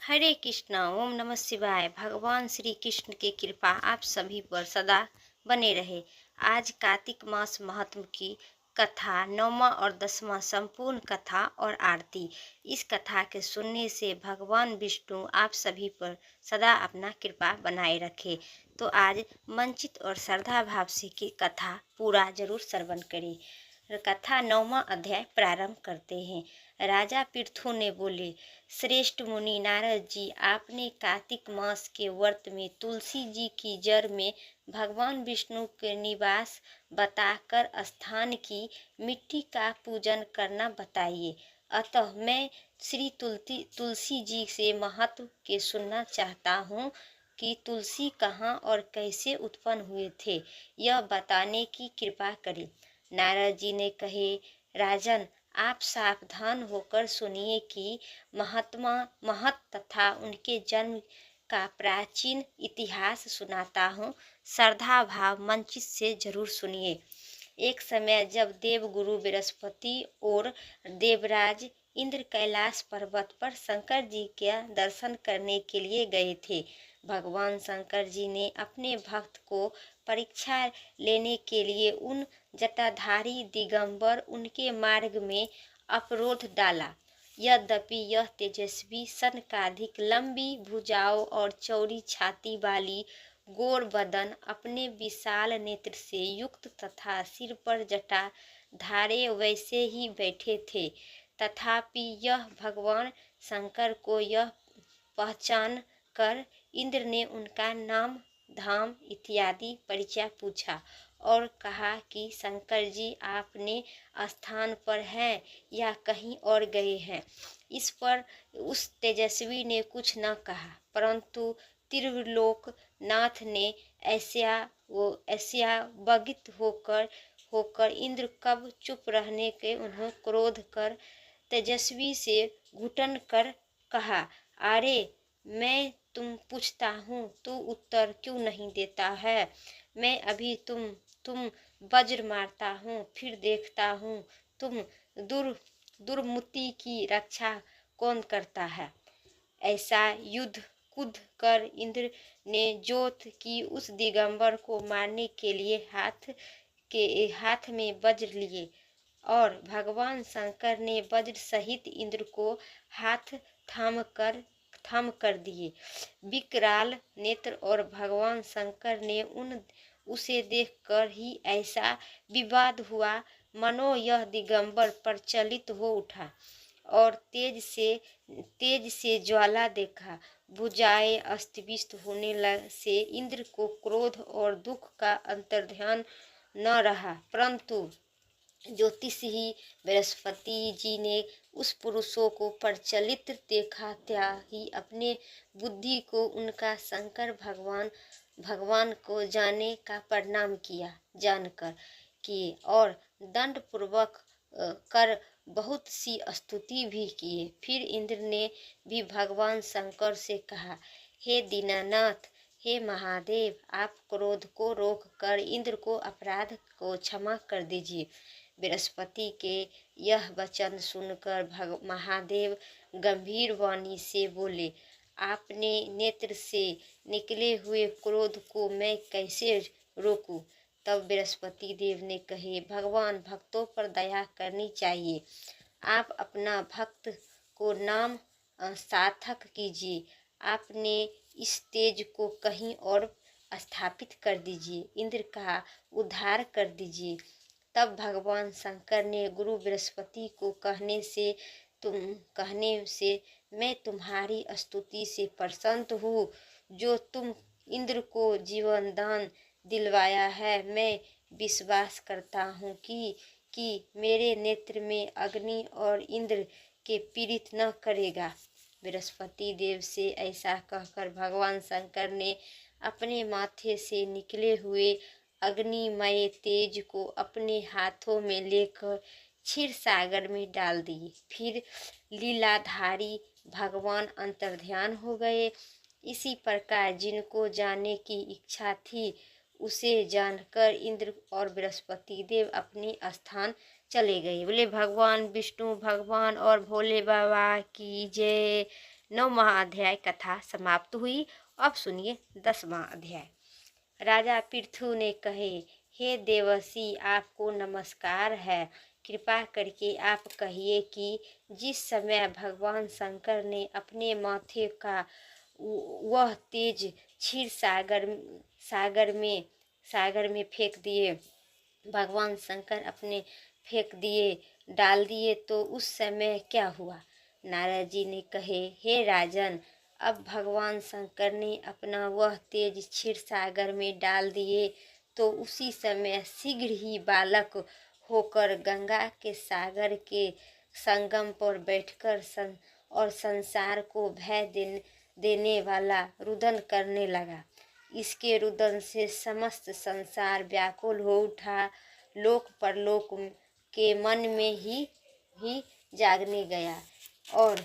हरे कृष्णा। ओम नमः शिवाय। भगवान श्री कृष्ण की कृपा आप सभी पर सदा बने रहे। आज कार्तिक मास महात्म की कथा 9वां और 10वां संपूर्ण कथा और आरती। इस कथा के सुनने से भगवान विष्णु आप सभी पर सदा अपना कृपा बनाए रखे। तो आज मंचित और श्रद्धा भाव से की कथा पूरा जरूर श्रवण करें। कथा 9वां अध्याय प्रारंभ करते हैं। राजा पृथु ने बोले, श्रेष्ठ मुनि नारद जी, आपने कार्तिक मास के व्रत में तुलसी जी की जड़ में भगवान विष्णु के निवास बताकर स्थान की मिट्टी का पूजन करना बताइए। अतः मैं श्री तुलसी जी से महत्व के सुनना चाहता हूँ कि तुलसी कहाँ और कैसे उत्पन्न हुए थे, यह बताने की कृपा करें। नारद जी ने कहे, राजन, आप सावधान होकर सुनिए कि महत तथा उनके जन्म का प्राचीन इतिहास सुनाता हूँ। श्रद्धा भाव मंचित से जरूर सुनिए। एक समय जब देवगुरु बृहस्पति और देवराज इंद्र कैलाश पर्वत पर शंकर जी के दर्शन करने के लिए गए थे। भगवान शंकर जी ने अपने भक्त को परीक्षा लेने के लिए उन जटाधारी दिगंबर उनके मार्ग में अवरोध डाला। यद्यपि यह तेजस्वी सनकाधिक लंबी भुजाओं और चौड़ी छाती वाली गोर बदन अपने विशाल नेत्र से युक्त तथा सिर पर जटा धारे वैसे ही बैठे थे। तथापि यह भगवान शंकर को यह पहचान कर इंद्र ने उनका नाम, धाम इत्यादि परिचय पूछा और कहा कि शंकर जी अपने स्थान पर हैं या कहीं और गए हैं। इस पर उस तेजस्वी ने कुछ न कहा, परंतु त्रिलोक नाथ ने ऐसा बगित होकर इंद्र कब चुप रहने के उन्हें क्रोध कर तेजस्वी से घुटन कर कहा, अरे मैं तुम पूछता हूँ, तू उत्तर क्यों नहीं देता है? मैं अभी तुम वज्र मारता हूँ, फिर देखता हूँ तुम दुर्मति की रक्षा कौन करता है। ऐसा युद्ध कूद कर इंद्र ने जोत की उस दिगंबर को मारने के लिए हाथ में वज्र लिए और भगवान शंकर ने वज्र सहित इंद्र को हाथ थाम कर दिए। विकराल नेत्र और भगवान शंकर ने उसे देखकर ही ऐसा विवाद हुआ, मनो यह दिगंबर प्रचलित हो उठा और तेज से ज्वाला देखा। भुजाएं अस्त-व्यस्त होने से इंद्र को क्रोध और दुख का अंतर्ध्यान न रहा, परंतु ज्योतिषी बृहस्पति जी ने उस पुरुषों को प्रचलित देखा त्या ही अपने बुद्धि को उनका शंकर भगवान को जाने का प्रणाम जानकर किए और दंड पूर्वक कर बहुत सी स्तुति भी किए। फिर इंद्र ने भी भगवान शंकर से कहा, हे दीनानाथ, हे महादेव, आप क्रोध को रोक कर इंद्र को अपराध को क्षमा कर दीजिए। बृहस्पति के यह वचन सुनकर महादेव गंभीर वाणी से बोले, आपने नेत्र से निकले हुए क्रोध को मैं कैसे रोकूं? तब बृहस्पति देव ने कहे, भगवान, भक्तों पर दया करनी चाहिए। आप अपना भक्त को नाम सार्थक कीजिए। आपने इस तेज को कहीं और स्थापित कर दीजिए। इंद्र का उद्धार कर दीजिए। तब भगवान शंकर ने गुरु बृहस्पति को कहने से मैं तुम्हारी स्तुति से प्रसन्न हूँ, जो तुम इंद्र को जीवन दान दिलवाया है। मैं विश्वास करता हूँ कि मेरे नेत्र में अग्नि और इंद्र के पीड़ित न करेगा। बृहस्पति देव से ऐसा कहकर भगवान शंकर ने अपने माथे से निकले हुए अग्निमय तेज को अपने हाथों में लेकर क्षीर सागर में डाल दिए। फिर लीलाधारी भगवान अंतर्ध्यान हो गए। इसी प्रकार जिनको जानने की इच्छा थी उसे जानकर इंद्र और बृहस्पति देव अपने स्थान चले गए। बोले भगवान विष्णु भगवान और भोले बाबा की जय। 9वां अध्याय कथा समाप्त हुई। अब सुनिए 10वां अध्याय। राजा पृथु ने कहे, हे देवर्षि, आपको नमस्कार है। कृपा करके आप कहिए कि जिस समय भगवान शंकर ने अपने माथे का वह तेज क्षीर सागर में फेंक दिए, भगवान शंकर अपने फेंक दिए, डाल दिए, तो उस समय क्या हुआ? नारद जी ने कहे, हे राजन, अब भगवान शंकर ने अपना वह तेज क्षीर सागर में डाल दिए, तो उसी समय शीघ्र ही बालक होकर गंगा के सागर के संगम पर बैठकर संसार को भय देने वाला रुदन करने लगा। इसके रुदन से समस्त संसार व्याकुल हो उठा। लोक परलोक के मन में ही जागने गया और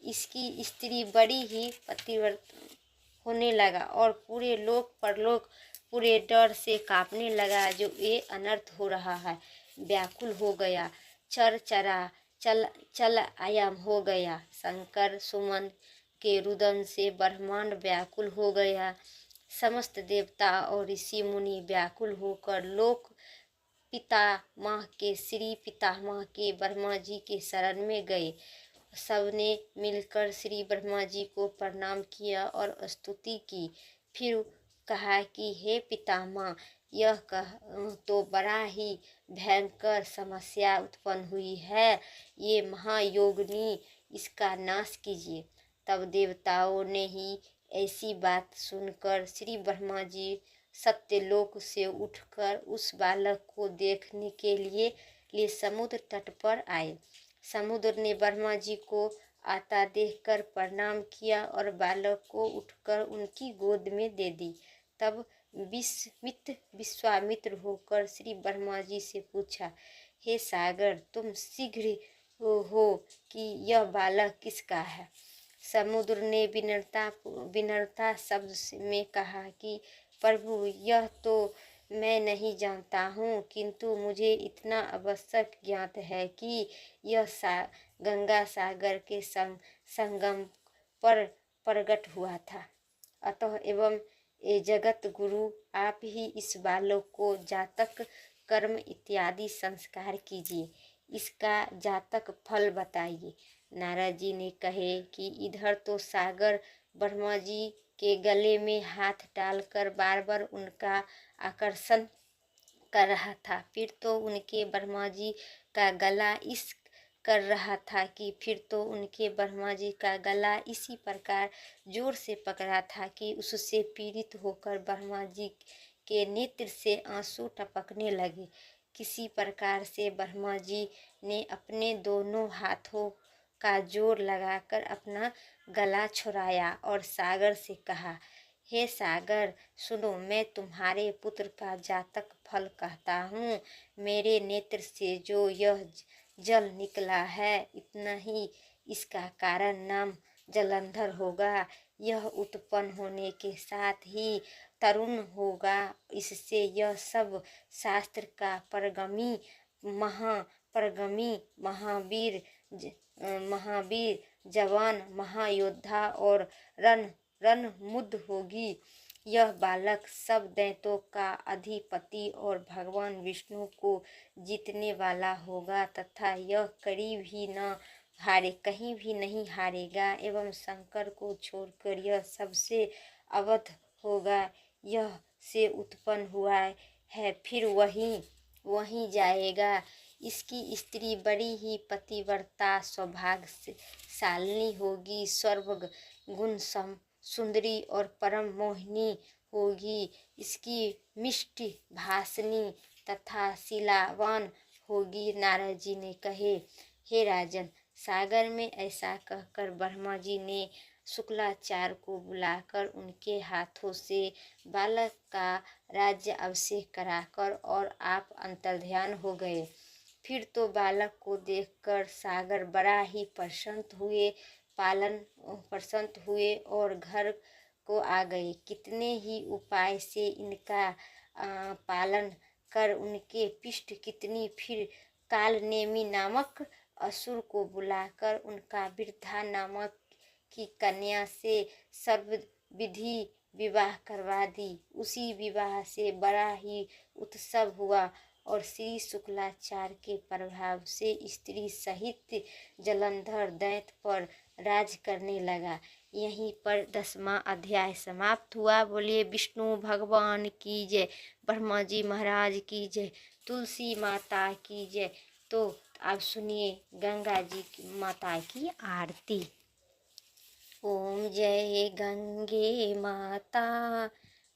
इसकी स्त्री बड़ी ही पतिव्रत होने लगा और पूरे लोक परलोक पूरे डर से कांपने लगा। जो ये अनर्थ हो रहा है, व्याकुल हो गया, चरचरा चल आयाम हो गया। शंकर सुमन के रुदन से ब्रह्मांड व्याकुल हो गया। समस्त देवता और ऋषि मुनि व्याकुल होकर लोक पितामह के श्री पितामह के ब्रह्मा जी के शरण में गए। सबने मिलकर श्री ब्रह्मा जी को प्रणाम किया और स्तुति की। फिर कहा कि हे पितामह, यह तो बड़ा ही भयंकर समस्या उत्पन्न हुई है। ये महायोगिनी, इसका नाश कीजिए। तब देवताओं ने ही ऐसी बात सुनकर श्री ब्रह्मा जी सत्यलोक से उठकर उस बालक को देखने के लिए समुद्र तट पर आए। समुद्र ने ब्रह्मा जी को आता देखकर प्रणाम किया और बालक को उठकर उनकी गोद में दे दी। तब विश्वामित्र होकर श्री ब्रह्मा जी से पूछा, हे सागर, तुम शीघ्र हो कि यह बालक किसका है? समुद्र ने विनम्रता शब्द में कहा कि प्रभु, यह तो मैं नहीं जानता हूँ, किंतु मुझे इतना अवश्य ज्ञात है कि यह गंगा सागर के संगम पर प्रकट हुआ था। अतः एवं ये जगत गुरु, आप ही इस बालक को जातक कर्म इत्यादि संस्कार कीजिए। इसका जातक फल बताइए। नारद जी ने कहे कि इधर तो सागर ब्रह्मा जी के गले में हाथ डालकर बार बार उनका आकर्षण कर रहा था। फिर तो उनके ब्रह्मा जी का गला इस कर रहा था कि फिर तो उनके ब्रह्मा जी का गला इसी प्रकार जोर से पकड़ा था कि उससे पीड़ित होकर ब्रह्मा जी के नेत्र से आंसू टपकने लगे। किसी प्रकार से ब्रह्मा जी ने अपने दोनों हाथों का जोर लगाकर अपना गला छुड़ाया और सागर से कहा, हे सागर, सुनो, मैं तुम्हारे पुत्र का जातक फल कहता हूँ। मेरे नेत्र से जो यह जल निकला है, इतना ही इसका कारण नाम जलंधर होगा। यह उत्पन्न होने के साथ ही तरुण होगा। इससे यह सब शास्त्र का परगमी महावीर जवान महायोद्धा और रणमुद्ध होगी। यह बालक सब दैत्यों का अधिपति और भगवान विष्णु को जीतने वाला होगा तथा यह कहीं भी नहीं हारेगा एवं शंकर को छोड़कर यह सबसे अवध होगा। यह से उत्पन्न हुआ है, फिर वहीं जाएगा। इसकी स्त्री बड़ी ही पतिव्रता सौभाग्यशालिनी होगी, सर्व गुण सुंदरी और परम मोहिनी होगी। इसकी मिष्टि भाषिनी तथा शीलावान होगी। नारद जी ने कहे, हे राजन, सागर में ऐसा कहकर ब्रह्मा जी ने शुक्लाचार्य को बुलाकर उनके हाथों से बालक का राज्य अभिषेक कराकर और आप अंतर्ध्यान हो गए। फिर तो बालक को देखकर सागर बड़ा ही प्रसन्न हुए और घर को आ गए। कितने ही उपाय से इनका पालन कर उनके पिष्ट कितनी, फिर कालनेमी नामक असुर को बुलाकर उनका वृद्धा नामक की कन्या से सर्व विधि विवाह करवा दी। उसी विवाह से बड़ा ही उत्सव हुआ और श्री शुक्लाचार्य के प्रभाव से स्त्री सहित जलंधर दैत्य पर राज करने लगा। यहीं पर 10वां अध्याय समाप्त हुआ। बोलिए विष्णु भगवान की जय, ब्रह्मा जी महाराज की जय, तुलसी माता की जय। तो अब सुनिए गंगा जी की माता की आरती। ओम जय गंगे माता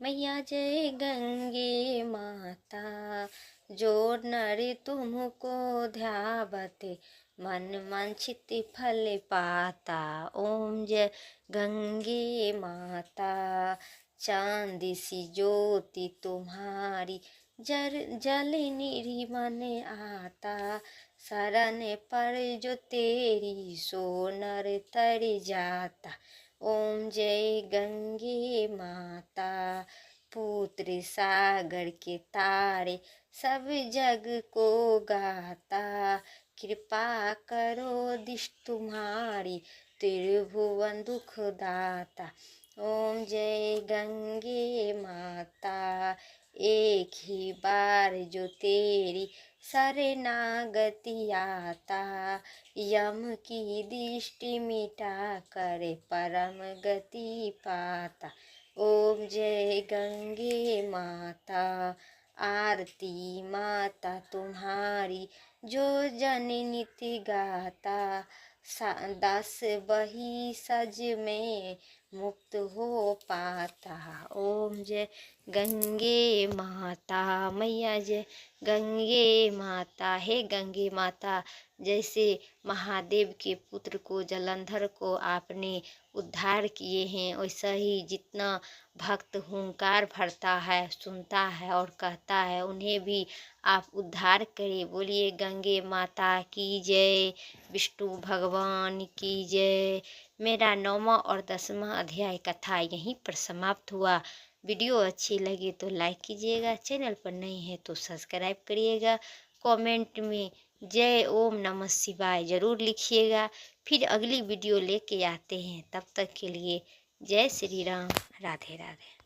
मैया, जय गंगे माता, जो नर तुमको ध्यावते मन वांछित फल पाता। ओम जय गंगे माता, चांद सी ज्योति तुम्हारी जल निर्मल आता, शरण पर जो तेरी सो नर तर जाता। ओम जय गंगे माता, पुत्र सागर के तारे सब जग को गाता, कृपा करो दिश तुम्हारी त्रिभुवन दुख दाता। ओम जय गंगे माता, एक ही बार जो तेरी शरणागति आता, यम की दृष्टि मिटा कर परम गति पाता। ओम जय गंगे माता, आरती माता तुम्हारी जो जन नित्य गाता, दास बही सज में मुक्त हो पाता। ओम जय गंगे माता मैया, जय गंगे माता। हे गंगे माता, जैसे महादेव के पुत्र को जलंधर को आपने उद्धार किए हैं, वैसा ही जितना भक्त हुंकार भरता है, सुनता है और कहता है, उन्हें भी आप उद्धार करें। बोलिए गंगे माता की जय, विष्णु भगवान की जय। मेरा 9वां और 10वां अध्याय कथा यहीं पर समाप्त हुआ। वीडियो अच्छी लगे तो लाइक कीजिएगा, चैनल पर नहीं है तो सब्सक्राइब करिएगा, कमेंट में जय ओम नमः शिवाय ज़रूर लिखिएगा। फिर अगली वीडियो लेके आते हैं, तब तक के लिए जय श्री राम, राधे राधे।